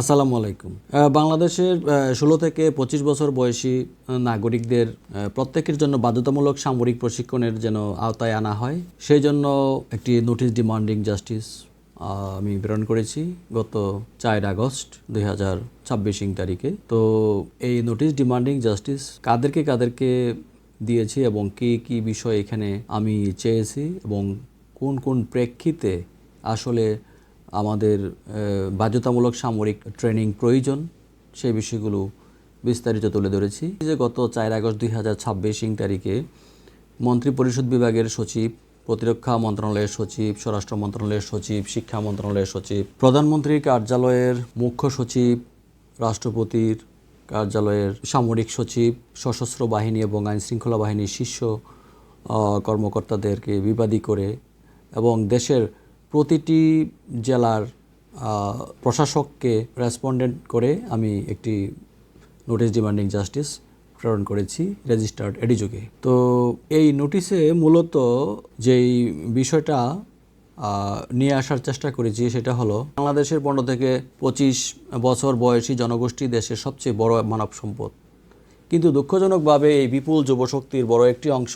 আসসালামু আলাইকুম। বাংলাদেশের ১৬ থেকে ২৫ বছর বয়সী নাগরিকদের প্রত্যেকের জন্য বাধ্যতামূলক সামরিক প্রশিক্ষণের যেন আওতায় আনা হয়, সেই জন্য একটি নোটিশ ডিমান্ডিং জাস্টিস আমি প্রেরণ করেছি গত ৪ আগস্ট ২০২৬ তারিখে। তো এই নোটিশ ডিমান্ডিং জাস্টিস কাদেরকে দিয়েছি এবং কি বিষয় এখানে আমি চেয়েছি এবং কোন কোন প্রেক্ষিতে আসলে আমাদের বাধ্যতামূলক সামরিক ট্রেনিং প্রয়োজন, সেই বিষয়গুলো বিস্তারিত তুলে ধরেছি। যে গত ৪ আগস্ট ২০২৬ তারিখে মন্ত্রিপরিষদ বিভাগের সচিব, প্রতিরক্ষা মন্ত্রণালয়ের সচিব, স্বরাষ্ট্র মন্ত্রণালয়ের সচিব, শিক্ষা মন্ত্রণালয়ের সচিব, প্রধানমন্ত্রীর কার্যালয়ের মুখ্য সচিব, রাষ্ট্রপতির কার্যালয়ের সামরিক সচিব, সশস্ত্র বাহিনী এবং আইনশৃঙ্খলা বাহিনীর শীর্ষ কর্মকর্তাদেরকে বিবাদী করে এবং দেশের প্রতিটি জেলার প্রশাসককে রেসপন্ডেন্ট করে আমি একটি নোটিশ ডিমান্ডিং জাস্টিস প্রেরণ করেছি রেজিস্টার্ড এডিজোকে। তো এই নোটিশে মূলত যেই বিষয়টা নিয়ে আসার চেষ্টা করেছি সেটা হলো, বাংলাদেশের ১৫ থেকে ২৫ বছর বয়সী জনগোষ্ঠী দেশের সবচেয়ে বড় মানব সম্পদ, কিন্তু দুঃখজনকভাবে এই বিপুল যুবশক্তির বড় একটি অংশ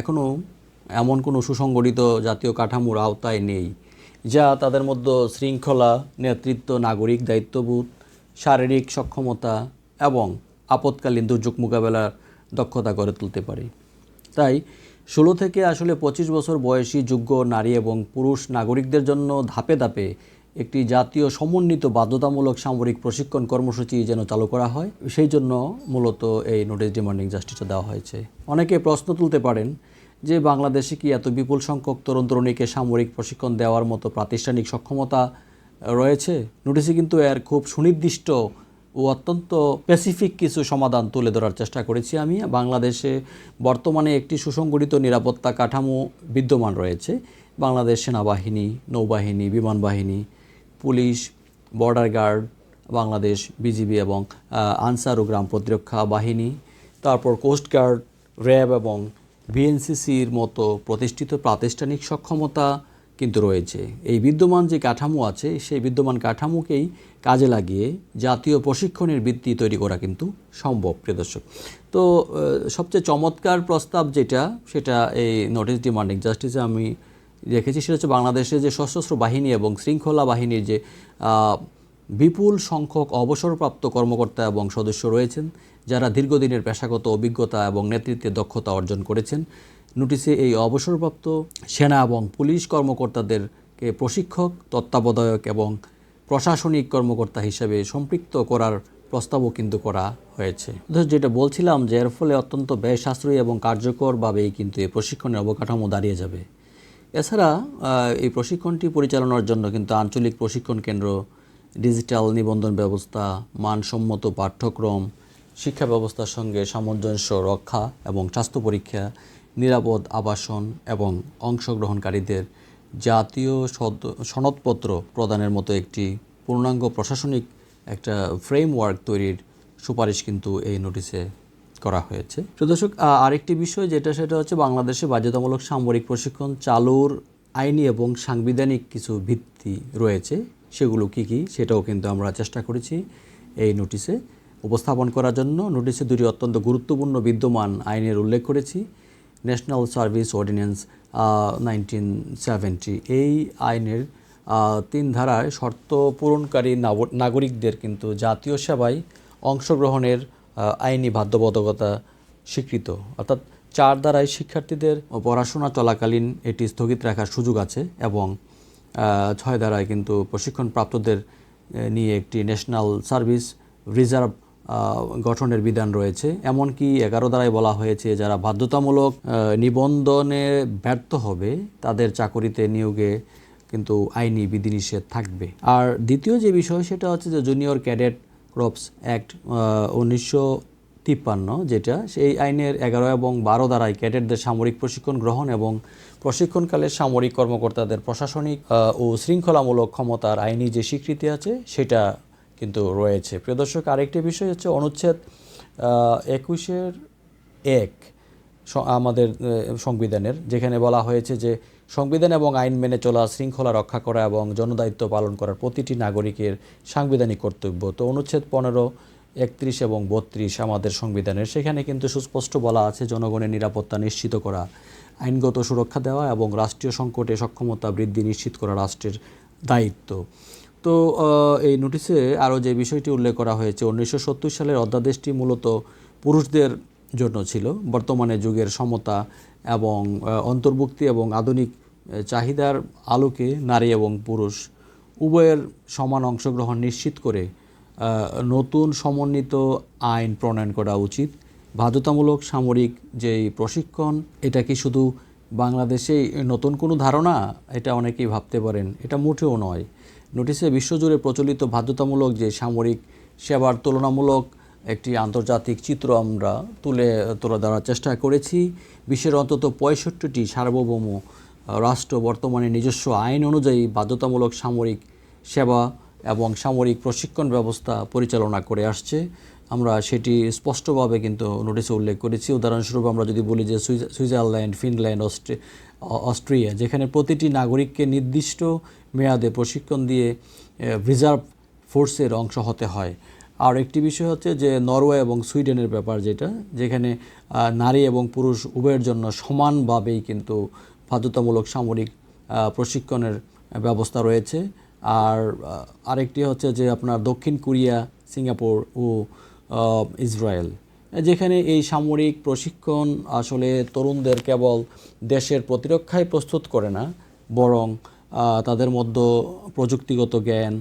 এখনও এমন কোনো সুসংগঠিত জাতীয় কাঠামোর আওতায় নেই যা তাদের মধ্যে শৃঙ্খলা, নেতৃত্ব, নাগরিক দায়িত্ববোধ, শারীরিক সক্ষমতা এবং আপৎকালীন দুর্যোগ মোকাবেলার দক্ষতা গড়ে তুলতে পারে। তাই ১৬ থেকে আসলে ২৫ বছর বয়সী যোগ্য নারী এবং পুরুষ নাগরিকদের জন্য ধাপে ধাপে একটি জাতীয় সমন্বিত বাধ্যতামূলক সামরিক প্রশিক্ষণ কর্মসূচি যেন চালু করা হয়, সেই জন্য মূলত এই নোটিশ ডিমান্ডিং জাস্টিসটা দেওয়া হয়েছে। অনেকে প্রশ্ন তুলতে পারেন যে বাংলাদেশে কি এত বিপুল সংখ্যক তরুণ তরুণীকে সামরিক প্রশিক্ষণ দেওয়ার মতো প্রাতিষ্ঠানিক সক্ষমতা রয়েছে? নোটিশে কিন্তু এর খুব সুনির্দিষ্ট ও অত্যন্ত স্পেসিফিক কিছু সমাধান তুলে ধরার চেষ্টা করেছি আমি। বাংলাদেশে বর্তমানে একটি সুসংগঠিত নিরাপত্তা কাঠামো বিদ্যমান রয়েছে। বাংলাদেশ সেনাবাহিনী, নৌবাহিনী, বিমান বাহিনী, police, border guard, Bangladesh BGB এবং আনসার ও গ্রাম প্রতিরক্ষা বাহিনী, তারপর কোস্টগার্ড, র্যাব এবং বিএনসিসির মতো প্রতিষ্ঠিত প্রাতিষ্ঠানিক সক্ষমতা কিন্তু রয়েছে। এই বিদ্যমান যে কাঠামো আছে, সেই বিদ্যমান কাঠামোকেই কাজে লাগিয়ে জাতীয় প্রশিক্ষণের ভিত্তি তৈরি করা কিন্তু সম্ভব, প্রিয় দর্শক। তো সবচেয়ে চমৎকার প্রস্তাব যেটা, সেটা এই নোটিশ ডিমান্ডিং জাস্টিসে আমি রেখেছি, সেটা হচ্ছে বাংলাদেশে যে সশস্ত্র বাহিনী এবং শৃঙ্খলা বাহিনীর যে বিপুল সংখ্যক অবসরপ্রাপ্ত কর্মকর্তা এবং সদস্য রয়েছেন, যারা দীর্ঘদিনের পেশাগত অভিজ্ঞতা এবং নেতৃত্বে দক্ষতা অর্জন করেছেন। নোটিশে এই অবসরপ্রাপ্ত সেনা এবং পুলিশ কর্মকর্তাদেরকে প্রশিক্ষক, তত্ত্বাবধায়ক এবং প্রশাসনিক কর্মকর্তা হিসেবে সম্পৃক্ত করার প্রস্তাবও কিন্তু করা হয়েছে। যেটা বলছিলাম যে এর ফলে অত্যন্ত ব্যয় সাশ্রয়ী এবং কার্যকরভাবেই কিন্তু এই প্রশিক্ষণের অবকাঠামো দাঁড়িয়ে যাবে। এছাড়া এই প্রশিক্ষণটি পরিচালনার জন্য কিন্তু আঞ্চলিক প্রশিক্ষণ কেন্দ্র, ডিজিটাল নিবন্ধন ব্যবস্থা, মানসম্মত পাঠ্যক্রম, শিক্ষা ব্যবস্থার সঙ্গে সামঞ্জস্য রক্ষা এবং স্বাস্থ্য পরীক্ষা, নিরাপদ আবাসন এবং অংশগ্রহণকারীদের জাতীয় সনদপত্র প্রদানের মতো একটি পূর্ণাঙ্গ প্রশাসনিক একটা ফ্রেমওয়ার্ক তৈরির সুপারিশ কিন্তু এই নোটিশে করা হয়েছে। দর্শক, আরেকটি বিষয় যেটা, সেটা হচ্ছে বাংলাদেশে বাধ্যতামূলক সামরিক প্রশিক্ষণ চালুর আইনি এবং সাংবিধানিক কিছু ভিত্তি রয়েছে। সেগুলো কি সেটাও কিন্তু আমরা চেষ্টা করেছি এই নোটিশে উপস্থাপন করার জন্য। নোটিশে দুটি অত্যন্ত গুরুত্বপূর্ণ বিদ্যমান আইনের উল্লেখ করেছি। ন্যাশনাল সার্ভিস অর্ডিন্যান্স 1970, এই আইনের ৩ ধারায় শর্ত পূরণকারী নাগরিকদের কিন্তু জাতীয় সেবায় অংশগ্রহণের আইনি বাধ্যবাধকতা স্বীকৃত, অর্থাৎ ৪ ধারায় শিক্ষার্থীদের পড়াশোনা চলাকালীন এটি স্থগিত রাখার সুযোগ আছে এবং ৬ ধারায় কিন্তু প্রশিক্ষণপ্রাপ্তদের নিয়ে একটি ন্যাশনাল সার্ভিস রিজার্ভ গঠনের বিধান রয়েছে। এমনকি ১১ ধারায় বলা হয়েছে যারা বাধ্যতামূলক নিবন্ধনে ব্যর্থ হবে তাদের চাকরিতে নিয়োগে কিন্তু আইনি বিধিনিষেধ থাকবে। আর দ্বিতীয় যে বিষয়, সেটা হচ্ছে যে জুনিয়র ক্যাডেট ক্রপস অ্যাক্ট ১৯৫৩, যেটা সেই আইনের ১১ এবং ১২ ধারায় ক্যাডেটদের সামরিক প্রশিক্ষণ গ্রহণ এবং প্রশিক্ষণকালে সামরিক কর্মকর্তাদের প্রশাসনিক ও শৃঙ্খলামূলক ক্ষমতার আইনি যে স্বীকৃতি আছে সেটা কিন্তু রয়েছে। প্রিয় দর্শক, আরেকটি বিষয় হচ্ছে অনুচ্ছেদ ২১-১ আমাদের সংবিধানের, যেখানে বলা হয়েছে যে সংবিধান এবং আইন মেনে চলা, শৃঙ্খলা রক্ষা করা এবং জনদায়িত্ব পালন করার প্রতিটি নাগরিকের সাংবিধানিক কর্তব্য। তো অনুচ্ছেদ 15, 31 এবং 32 আমাদের সংবিধানের, সেখানে কিন্তু সুস্পষ্ট বলা আছে জনগণের নিরাপত্তা নিশ্চিত করা, আইনগত সুরক্ষা দেওয়া এবং রাষ্ট্রীয় সংকটে সক্ষমতা বৃদ্ধি নিশ্চিত করা রাষ্ট্রের দায়িত্ব। তো এই নোটিশে আরও যে বিষয়টি উল্লেখ করা হয়েছে, 1970 সালের অধ্যাদেশটি মূলত পুরুষদের জন্য ছিল। বর্তমানে যুগের সমতা এবং অন্তর্ভুক্তি এবং আধুনিক চাহিদার আলোকে নারী এবং পুরুষ উভয়ের সমান অংশগ্রহণ নিশ্চিত করে নতুন সমন্বিত আইন প্রণয়ন করা উচিত। বাধ্যতামূলক সামরিক যেই প্রশিক্ষণ, এটা কি শুধু বাংলাদেশেই নতুন কোনো ধারণা? এটা অনেকেই ভাবতে পারেন, এটা মোটেও নয়। নোটিশে বিশ্বজুড়ে প্রচলিত বাধ্যতামূলক যে সামরিক সেবার তুলনামূলক একটি আন্তর্জাতিক চিত্র আমরা তুলে ধরার চেষ্টা করেছি। বিশ্বের অন্তত 65টি সার্বভৌম রাষ্ট্র বর্তমানে নিজস্ব আইন অনুযায়ী বাধ্যতামূলক সামরিক সেবা এবং সামরিক প্রশিক্ষণ ব্যবস্থা পরিচালনা করে আসছে। আমরা সেটি স্পষ্টভাবে কিন্তু নোটিশে উল্লেখ করেছি। উদাহরণস্বরূপ আমরা যদি বলি যে সুইজারল্যান্ড, ফিনল্যান্ড, অস্ট্রিয়া, যেখানে প্রতিটি নাগরিককে নির্দিষ্ট মেয়াদে প্রশিক্ষণ দিয়ে রিজার্ভ ফোর্সের অংশ হতে হয়। আর একটি বিষয় হচ্ছে যে নরওয়ে এবং সুইডেনের ব্যাপার, যেখানে নারী এবং পুরুষ উভয়ের জন্য সমানভাবেই কিন্তু বাধ্যতামূলক সামরিক প্রশিক্ষণের ব্যবস্থা রয়েছে। আর আরেকটি হচ্ছে যে আপনার দক্ষিণ কোরিয়া, সিঙ্গাপুর ও ইসরায়েল, যেখানে এই সামরিক প্রশিক্ষণ আসলে তরুণদের কেবল দেশের প্রতিরক্ষায় প্রস্তুত করে না, বরং তাদের মধ্যে প্রযুক্তিগত জ্ঞান,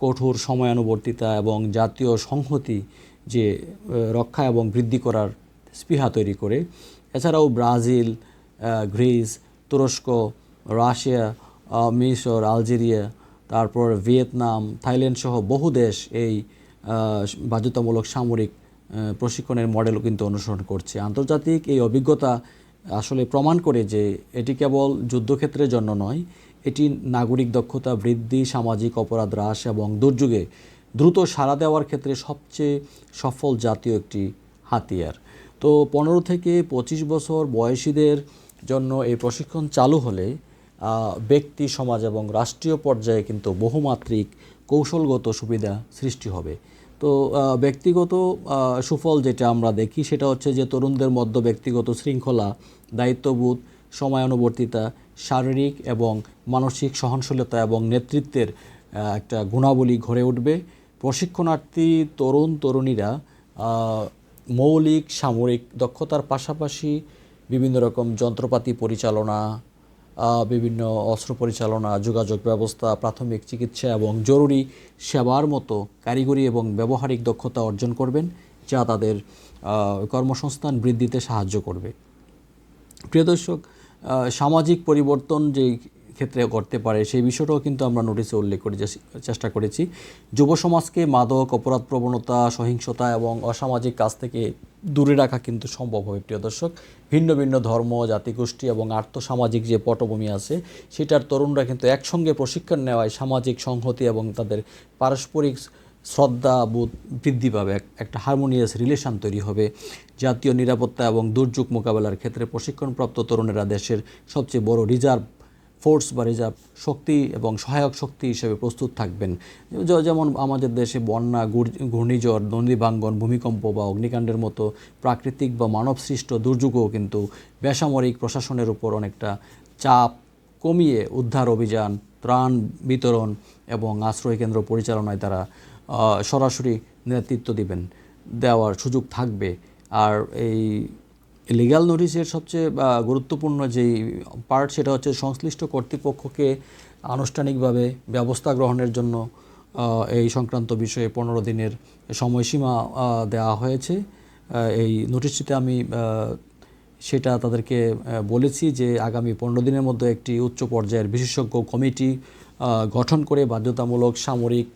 কঠোর সময়ানুবর্তিতা এবং জাতীয় সংহতি যে রক্ষা এবং বৃদ্ধি করার স্পৃহা তৈরি করে। এছাড়াও ব্রাজিল, গ্রিস, তুরস্ক, রাশিয়া, মিশর, আলজেরিয়া, তারপর ভিয়েতনাম, থাইল্যান্ড সহ বহু দেশ এই বাধ্যতামূলক সামরিক প্রশিক্ষণের মডেলও কিন্তু অনুসরণ করছে। আন্তর্জাতিক এই অভিজ্ঞতা আসলে প্রমাণ করে যে এটি কেবল যুদ্ধক্ষেত্রের জন্য নয়, এটি নাগরিক দক্ষতা বৃদ্ধি, সামাজিক অপরাধ হ্রাস এবং দুর্যোগে দ্রুত সাড়া দেওয়ার ক্ষেত্রে সবচেয়ে সফল জাতীয় একটি হাতিয়ার। তো 15 থেকে 25 বছর বয়সীদের জন্য এই প্রশিক্ষণ চালু হলে ব্যক্তি, সমাজ এবং রাষ্ট্রীয় পর্যায়ে কিন্তু বহুমাত্রিক কৌশলগত সুবিধা সৃষ্টি হবে। তো ব্যক্তিগত সুফল যেটা আমরা দেখি সেটা হচ্ছে যে তরুণদের মধ্যে ব্যক্তিগত শৃঙ্খলা, দায়িত্ববোধ, সময়ানুবর্তিতা, শারীরিক এবং মানসিক সহনশীলতা এবং নেতৃত্বের একটা গুণাবলী গড়ে উঠবে। প্রশিক্ষণার্থী তরুণীরা মৌলিক সামরিক দক্ষতার পাশাপাশি বিভিন্ন রকম যন্ত্রপাতি পরিচালনা, বিভিন্ন অস্ত্র পরিচালনা, যোগাযোগ ব্যবস্থা, প্রাথমিক চিকিৎসা এবং জরুরি সেবার মতো কারিগরি এবং ব্যবহারিক দক্ষতা অর্জন করবেন, যা তাদের কর্মসংস্থান বৃদ্ধিতে সাহায্য করবে। প্রিয় দর্শক, সামাজিক পরিবর্তন যেই ক্ষেত্রে করতে পারে সেই বিষয়টাও কিন্তু আমরা নোটিশে উল্লেখ করে চেষ্টা করেছি। যুব সমাজকে মাদক, অপরাধ প্রবণতা, সহিংসতা এবং অসামাজিক কাজ থেকে দূরে রাখা কিন্তু সম্ভব হবে। প্রিয় দর্শক, ভিন্ন ভিন্ন ধর্ম, জাতিগোষ্ঠী এবং আর্থসামাজিক যে পটভূমি আছে সেটার তরুণরা কিন্তু একসঙ্গে প্রশিক্ষণ নেওয়ায় সামাজিক সংহতি এবং তাদের পারস্পরিক শ্রদ্ধাবোধ বৃদ্ধি পাবে, একটা হারমোনিয়াস রিলেশন তৈরি হবে। জাতীয় নিরাপত্তা এবং দুর্যোগ মোকাবেলার ক্ষেত্রে প্রশিক্ষণপ্রাপ্ত তরুণেরা দেশের সবচেয়ে বড় রিজার্ভ ফোর্স বা রিজার্ভ শক্তি এবং সহায়ক শক্তি হিসেবে প্রস্তুত থাকবেন। যেমন আমাদের দেশে বন্যা, ঘূর্ণিঝড়, নদীভাঙ্গন, ভূমিকম্প বা অগ্নিকাণ্ডের মতো প্রাকৃতিক বা মানবসৃষ্ট দুর্যোগও কিন্তু বেসামরিক প্রশাসনের উপর অনেকটা চাপ কমিয়ে উদ্ধার অভিযান, ত্রাণ বিতরণ এবং আশ্রয়কেন্দ্র পরিচালনায় তারা সরাসরি নেতৃত্ব দেওয়ার সুযোগ থাকবে। আর এই লিগ্যাল নোটিশের সবচেয়ে গুরুত্বপূর্ণ যেই পার্ট সেটা হচ্ছে সংশ্লিষ্ট কর্তৃপক্ষকে আনুষ্ঠানিকভাবে ব্যবস্থা গ্রহণের জন্য এই সংক্রান্ত বিষয়ে 15 দিনের সময়সীমা দেওয়া হয়েছে। এই নোটিশটিতে আমি সেটা তাদেরকে বলেছি যে আগামী 15 দিনের মধ্যে একটি উচ্চ পর্যায়ের বিশেষজ্ঞ কমিটি গঠন করে বাধ্যতামূলক সামরিক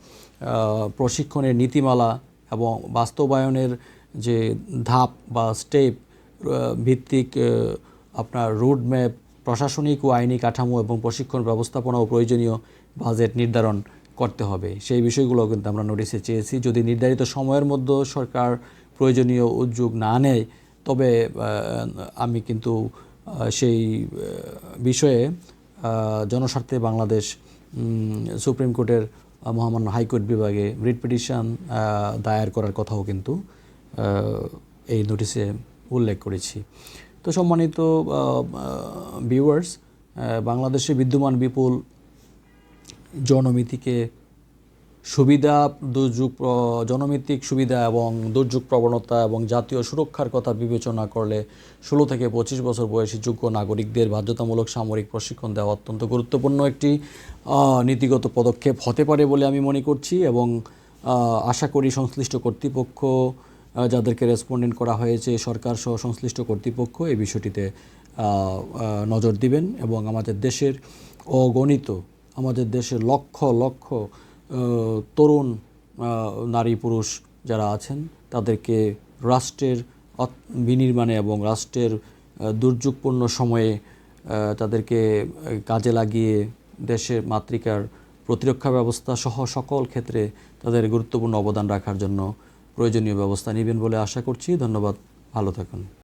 প্রশিক্ষণের নীতিমালা এবং বাস্তবায়নের যে ধাপ বা স্টেপ ভিত্তিক আপনার রোড ম্যাপ, প্রশাসনিক ও আইনি কাঠামো এবং প্রশিক্ষণ ব্যবস্থাপনা ও প্রয়োজনীয় বাজেট নির্ধারণ করতে হবে। সেই বিষয়গুলো কিন্তু আমরা নোটিশে চেয়েছি। যদি নির্ধারিত সময়ের মধ্যে সরকার প্রয়োজনীয় উদ্যোগ না নেয় তবে আমি কিন্তু সেই বিষয়ে জনস্বার্থে বাংলাদেশ সুপ্রিম কোর্টের মহামান্য হাইকোর্ট বিভাগে রিট পিটিশন দায়ের করার কথাও কিন্তু এই নোটিশে উল্লেখ করেছি। তো সম্মানিত ভিউয়ার্স, বাংলাদেশে বিদ্যমান বিপুল জনমিতিকে জনমিতিক সুবিধা এবং দুর্যোগ প্রবণতা এবং জাতীয় সুরক্ষার কথা বিবেচনা করলে 16 থেকে 25 বছর বয়সী যোগ্য নাগরিকদের বাধ্যতামূলক সামরিক প্রশিক্ষণ দেওয়া অত্যন্ত গুরুত্বপূর্ণ একটি নীতিগত পদক্ষেপ হতে পারে বলে আমি মনে করছি, এবং আশা করি সংশ্লিষ্ট কর্তৃপক্ষ, যাদেরকে রেসপন্ডেন্ট করা হয়েছে, সরকার সহ সংশ্লিষ্ট কর্তৃপক্ষ এই বিষয়টিতে নজর দিবেন এবং আমাদের দেশের লক্ষ লক্ষ তরুণ নারী পুরুষ যারা আছেন তাদেরকে রাষ্ট্রের বিনির্মাণে এবং রাষ্ট্রের দুর্যোগপূর্ণ সময়ে তাদেরকে কাজে লাগিয়ে দেশের মাতৃকার প্রতিরক্ষা ব্যবস্থা সহ সকল ক্ষেত্রে তাদের গুরুত্বপূর্ণ অবদান রাখার জন্য প্রয়োজনীয় ব্যবস্থা নেবেন বলে আশা করছি। ধন্যবাদ, ভালো থাকুন।